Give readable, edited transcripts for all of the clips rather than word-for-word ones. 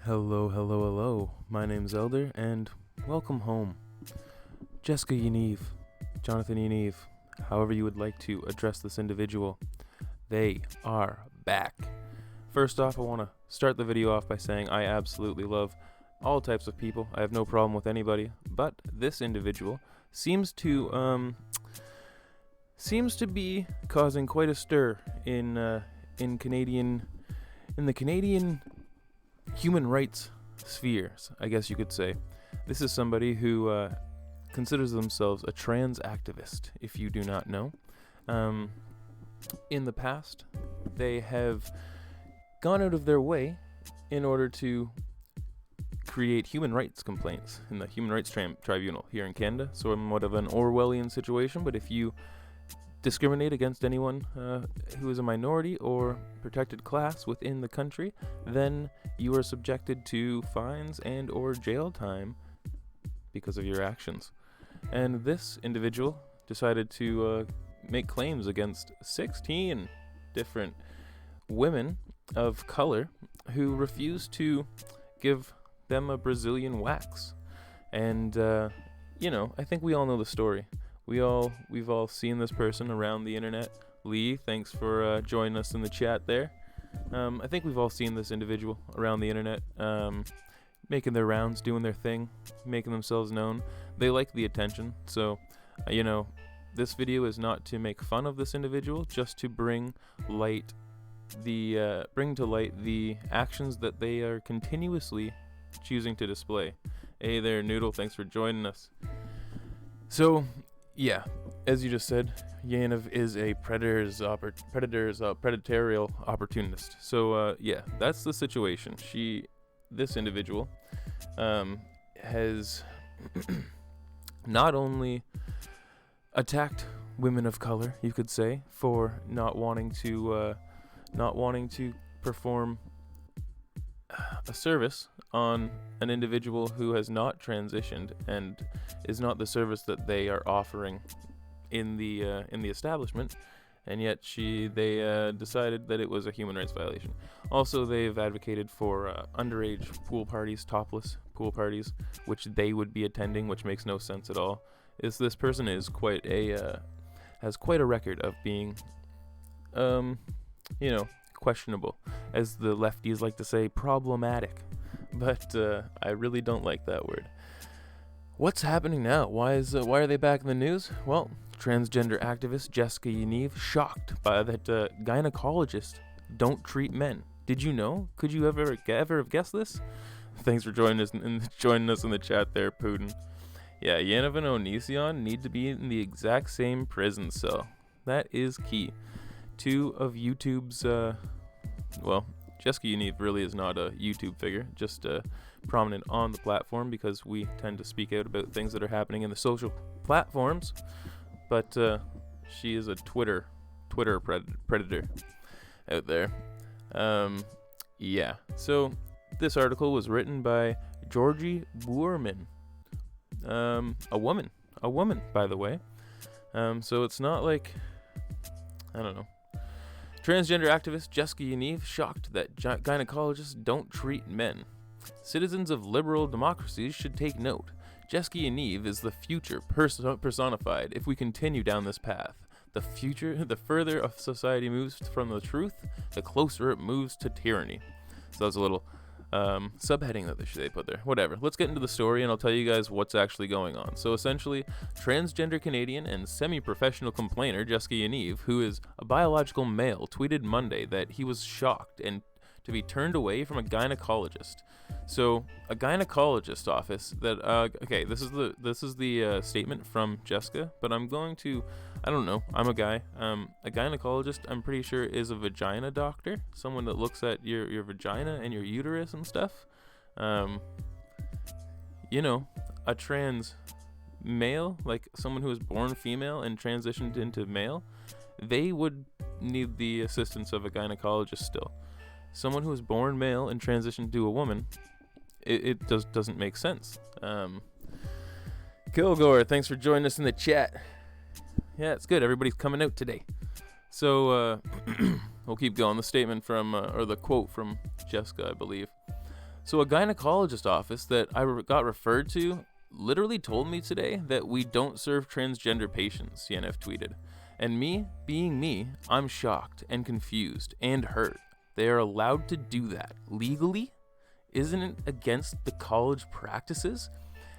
Hello, hello, hello. My name's Elder, and welcome home. Jessica Yaniv, Jonathan Yaniv, however you would like to address this individual, they are back. First off, I want to start the video off by saying I absolutely love all types of people. I have no problem with anybody, but this individual seems to be causing quite a stir in the Canadian human rights spheres, I guess you could say. This is somebody who considers themselves a trans activist, if you do not know. In the past, they have gone out of their way in order to create human rights complaints in the Human Rights Tribunal here in Canada. Somewhat of an Orwellian situation, but if you discriminate against anyone who is a minority or protected class within the country, then you are subjected to fines and or jail time because of your actions. And this individual decided to make claims against 16 different women of color who refused to give them a Brazilian wax. And I think we all know the story. We've all seen this person around the internet. Lee, thanks for joining us in the chat there. I think we've all seen this individual around the internet, making their rounds, doing their thing, making themselves known. They like the attention, so this video is not to make fun of this individual, just to bring to light the actions that they are continuously choosing to display. Hey there, Noodle, thanks for joining us. So, yeah, as you just said, Yaniv is a predatorial opportunist. So, that's the situation. This individual, has not only attacked women of color, you could say, for not wanting to perform a service on an individual who has not transitioned and is not the service that they are offering in the establishment, and yet they decided that it was a human rights violation. Also, they've advocated for underage pool parties, topless pool parties, which they would be attending, which makes no sense at all. This person is has quite a record of being questionable, as the lefties like to say, problematic. But I really don't like that word. What's happening now? Why are they back in the news? Well, transgender activist Jessica Yaniv shocked by that gynecologists don't treat men. Did you know? Could you ever have guessed this? Thanks for joining us in the chat there, Putin. Yeah, Yaniv and Onision need to be in the exact same prison cell. That is key. Two of YouTube's Jessica Yaniv really is not a YouTube figure, just prominent on the platform because we tend to speak out about things that are happening in the social platforms. But she is a Twitter predator out there. So this article was written by Georgie Boerman, a woman, by the way. So it's not like, I don't know. Transgender activist Jessica Yaniv shocked that gynecologists don't treat men. Citizens of liberal democracies should take note. Jessica Yaniv is the future personified if we continue down this path. The further a society moves from the truth, the closer it moves to tyranny. So that was a little subheading that they put there. Whatever. Let's get into the story and I'll tell you guys what's actually going on. So essentially, transgender Canadian and semi-professional complainer Jessica Yaniv, who is a biological male, tweeted Monday that he was shocked and to be turned away from a gynecologist. So a gynecologist office that this is the statement from Jessica, but I'm a guy. A gynecologist, I'm pretty sure, is a vagina doctor, someone that looks at your vagina and your uterus and stuff. A trans male, like someone who was born female and transitioned into male, they would need the assistance of a gynecologist still. Someone who was born male and transitioned to a woman, it doesn't make sense. Kilgore, thanks for joining us in the chat. Yeah, it's good. Everybody's coming out today. So we'll keep going. The statement from, or the quote from Jessica, I believe. So a gynecologist office that got referred to literally told me today that we don't serve transgender patients, Yaniv tweeted. And me, being me, I'm shocked and confused and hurt. They are allowed to do that legally? Isn't it against the college practices?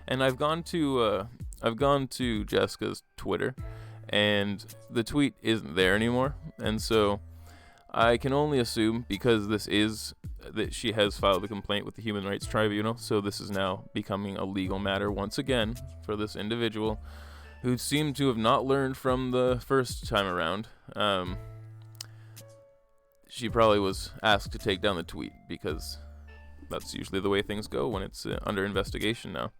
And I've gone to Jessica's Twitter, and the tweet isn't there anymore. And so I can only assume, because that she has filed a complaint with the Human Rights Tribunal, so this is now becoming a legal matter once again for this individual who seemed to have not learned from the first time around. She probably was asked to take down the tweet, because that's usually the way things go when it's under investigation now.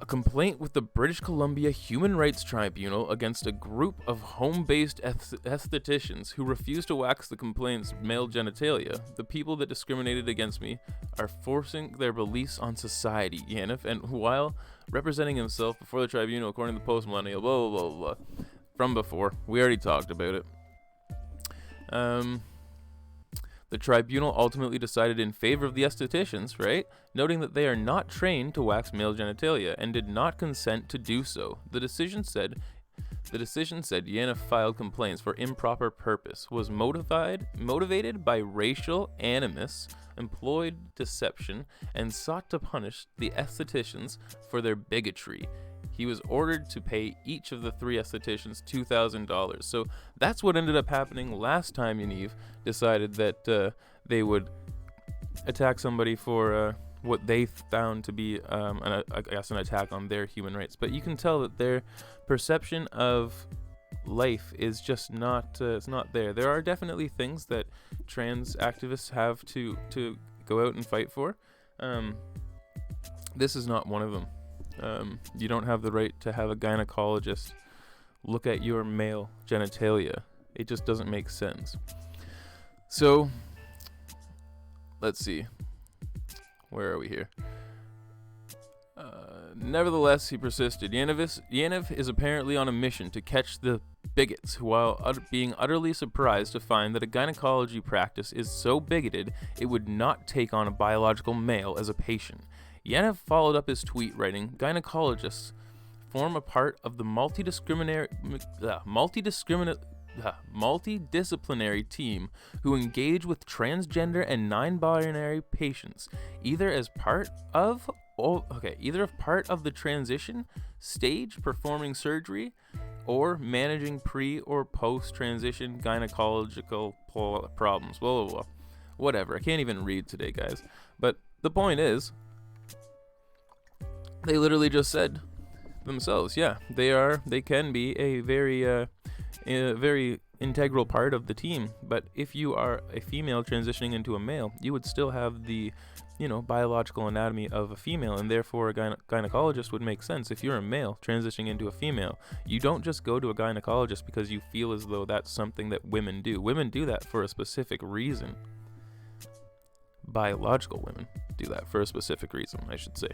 A complaint with the British Columbia Human Rights Tribunal against a group of home-based estheticians who refused to wax the complainant's male genitalia. The people that discriminated against me are forcing their release on society, Yaniv, and while representing himself before the tribunal according to the post-millennial, blah, blah, blah, blah, from before. We already talked about it. The tribunal ultimately decided in favor of the estheticians, right? Noting that they are not trained to wax male genitalia and did not consent to do so. The decision said Yaniv filed complaints for improper purpose, was motivated by racial animus, employed deception, and sought to punish the estheticians for their bigotry. He was ordered to pay each of the 3 estheticians $2,000. So that's what ended up happening last time Yaniv decided that they would attack somebody for what they found to be, an attack on their human rights. But you can tell that their perception of life is just not, it's not there. There are definitely things that trans activists have to go out and fight for. This is not one of them. You don't have the right to have a gynecologist look at your male genitalia. It just doesn't make sense. So, let's see. Where are we here? Nevertheless, he persisted. Yaniv is apparently on a mission to catch the bigots, while being utterly surprised to find that a gynecology practice is so bigoted it would not take on a biological male as a patient. Yaniv followed up his tweet writing, "Gynecologists form a part of the multidisciplinary team who engage with transgender and non-binary patients, either as part of the transition stage, performing surgery, or managing pre or post-transition gynecological problems." Blah, blah, blah. Whatever. I can't even read today, guys. But the point is, they literally just said themselves, yeah, they can be a very integral part of the team. But if you are a female transitioning into a male, you would still have the, biological anatomy of a female, and therefore a gynecologist would make sense. If you're a male transitioning into a female, you don't just go to a gynecologist because you feel as though that's something that women do. Women do that for a specific reason. Biological women do that for a specific reason, I should say.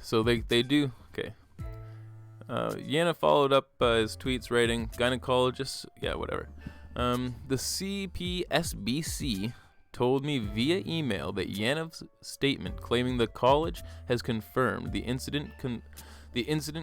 So they do. Okay. Yaniv followed up his tweets writing, "Gynecologists, yeah, whatever. The CPSBC told me via email that Yaniv's statement claiming the college has confirmed the incident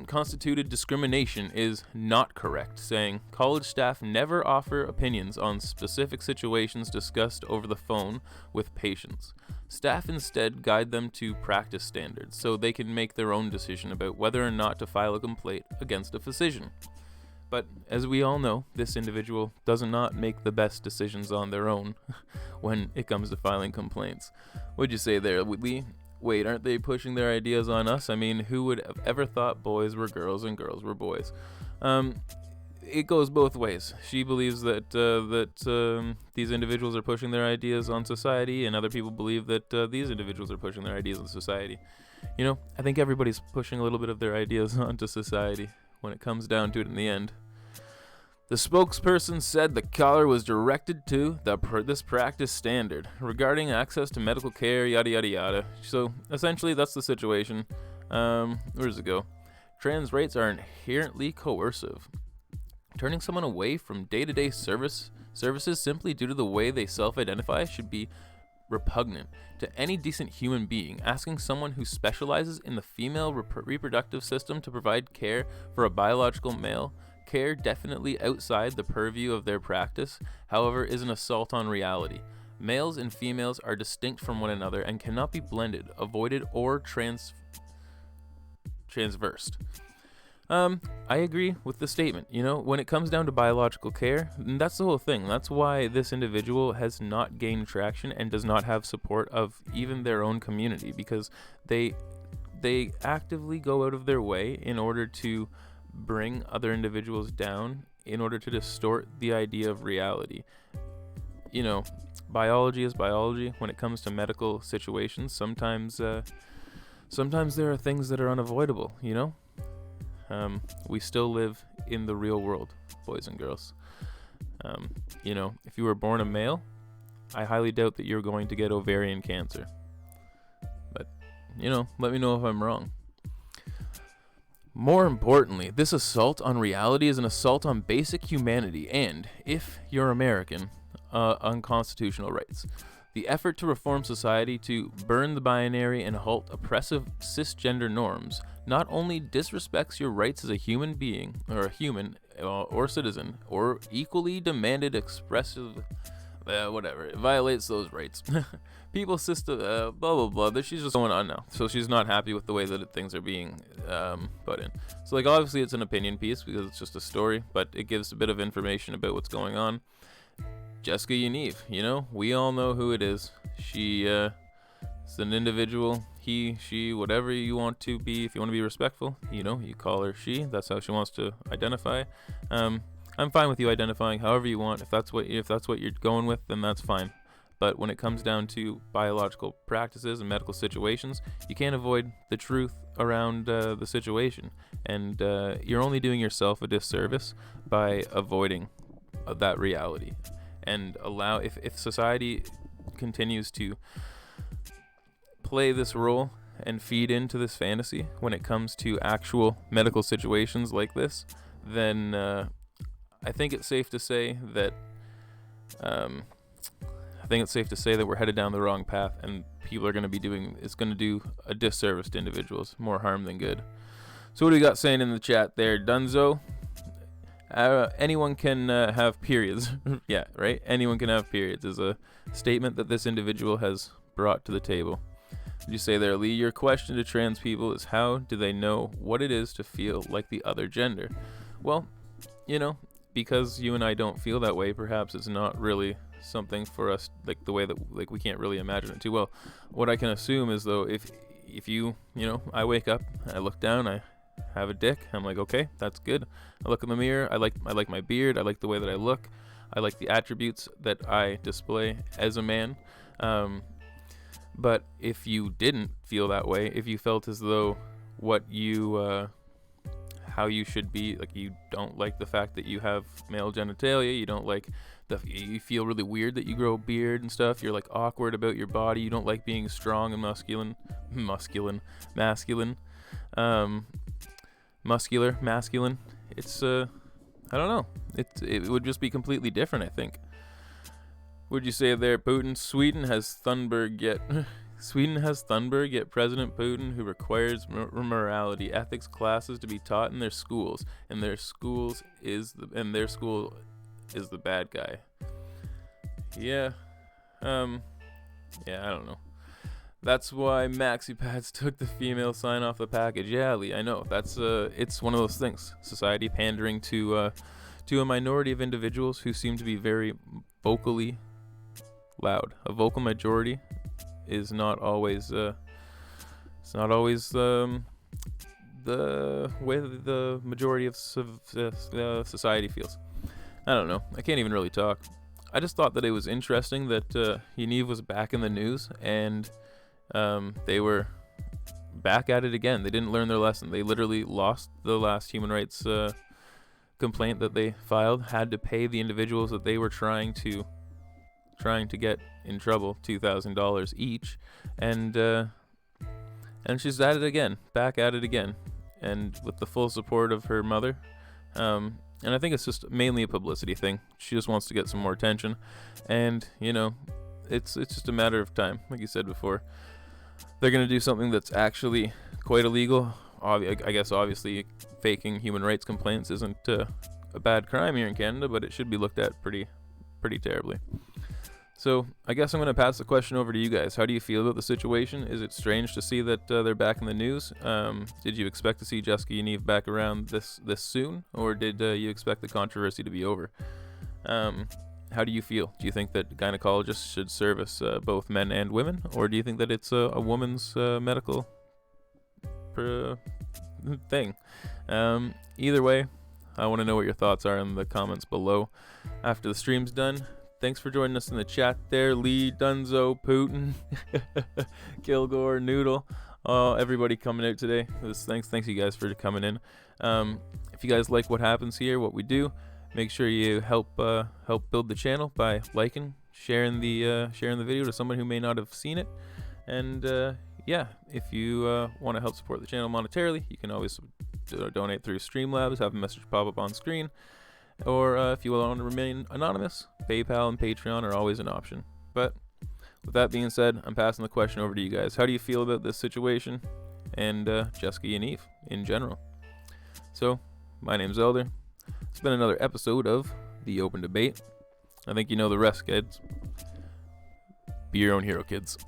constituted discrimination is not correct, saying college staff never offer opinions on specific situations discussed over the phone with patients. Staff instead guide them to practice standards so they can make their own decision about whether or not to file a complaint against a physician. But as we all know, this individual does not make the best decisions on their own when it comes to filing complaints." What'd you say there, Lee? Wait, aren't they pushing their ideas on us? I mean, who would have ever thought boys were girls and girls were boys? It goes both ways. She believes that these individuals are pushing their ideas on society, and other people believe that these individuals are pushing their ideas on society. I think everybody's pushing a little bit of their ideas onto society when it comes down to it in the end. The spokesperson said the caller was directed to this practice standard regarding access to medical care, yada yada yada. So essentially, that's the situation. Where does it go? Trans rights are inherently coercive. Turning someone away from day-to-day services simply due to the way they self-identify should be repugnant to any decent human being. Asking someone who specializes in the female reproductive system to provide care for a biological male, care definitely outside the purview of their practice, however, is an assault on reality. Males and females are distinct from one another and cannot be blended, avoided, or transversed. I agree with the statement. When it comes down to biological care, that's the whole thing. That's why this individual has not gained traction and does not have support of even their own community, because they actively go out of their way in order to bring other individuals down, in order to distort the idea of reality. Biology is biology. When it comes to medical situations, sometimes there are things that are unavoidable, we still live in the real world, boys and girls. If you were born a male, I highly doubt that you're going to get ovarian cancer. But, let me know if I'm wrong. More importantly, this assault on reality is an assault on basic humanity and, if you're American, unconstitutional rights. The effort to reform society to burn the binary and halt oppressive cisgender norms not only disrespects your rights as a human being, or a human, or citizen, or equally demanded expressive, whatever, it violates those rights. People system, blah, blah, blah, she's just going on now. So she's not happy with the way that things are being put in. So, obviously it's an opinion piece because it's just a story, but it gives a bit of information about what's going on. Jessica Yaniv, we all know who it is. She is an individual, he, she, whatever you want to be. If you want to be respectful, you call her she. That's how she wants to identify. I'm fine with you identifying however you want. If that's what you're going with, then that's fine. But when it comes down to biological practices and medical situations, you can't avoid the truth around the situation, and you're only doing yourself a disservice by avoiding that reality. And if society continues to play this role and feed into this fantasy when it comes to actual medical situations like this, then I think it's safe to say that we're headed down the wrong path, and people are going to be it's going to do a disservice to individuals, more harm than good. So what do you got saying in the chat there, Dunzo? Anyone can have periods. Yeah, right? Anyone can have periods is a statement that this individual has brought to the table. Did you say there, Lee? Your question to trans people is, how do they know what it is to feel like the other gender? Well, because you and I don't feel that way, perhaps it's not really something for us, the way that we can't really imagine it too well. What I can assume is, though, if you, I wake up, I look down, I have a dick, I'm like, okay, that's good. I look in the mirror, I like my beard, I like the way that I look, I like the attributes that I display as a man. But if you didn't feel that way, if you felt as though how you should be, you don't like the fact that you have male genitalia, you don't like you feel really weird that you grow a beard and stuff, you're awkward about your body, you don't like being strong and masculine, it's I don't know, it would just be completely different, I think. Would you say there, Putin? Sweden has Thunberg yet President Putin, who requires morality ethics classes to be taught in their schools, and their school is the bad guy. Yeah, I don't know. That's why MaxiPads took the female sign off the package. Yeah, Lee, I know. That's it's one of those things. Society pandering to a minority of individuals who seem to be very vocally loud. A vocal majority is not always the way that the majority of society feels. I don't know. I can't even really talk. I just thought that it was interesting that Yaniv was back in the news, and they were back at it again. They didn't learn their lesson. They literally lost the last human rights complaint that they filed, had to pay the individuals that they were trying to get in trouble $2,000 each, and she's at it again, back at it again, and with the full support of her mother. And I think it's just mainly a publicity thing. She just wants to get some more attention, and it's just a matter of time. Like you said before, they're gonna do something that's actually quite illegal. I guess obviously faking human rights complaints isn't a bad crime here in Canada, but it should be looked at pretty terribly. So I guess I'm going to pass the question over to you guys. How do you feel about the situation? Is it strange to see that they're back in the news? Did you expect to see Jessica Yaniv back around this soon, or did you expect the controversy to be over? How do you feel? Do you think that gynecologists should service both men and women, or do you think that it's a woman's medical thing? Either way, I want to know what your thoughts are in the comments below after the stream's done. Thanks for joining us in the chat there, Lee, Dunzo, Putin, Kilgore, Noodle, everybody coming out today. Thanks you guys for coming in. If you guys like what happens here, what we do, make sure you help build the channel by liking, sharing the video to someone who may not have seen it, and yeah, if you want to help support the channel monetarily, you can always donate through Streamlabs, have a message pop up on screen. Or if you want to remain anonymous, PayPal and Patreon are always an option. But with that being said, I'm passing the question over to you guys. How do you feel about this situation and Jessica Yaniv in general? So, my name's Elder. It's been another episode of The Open Debate. I think you know the rest, kids. Be your own hero, kids.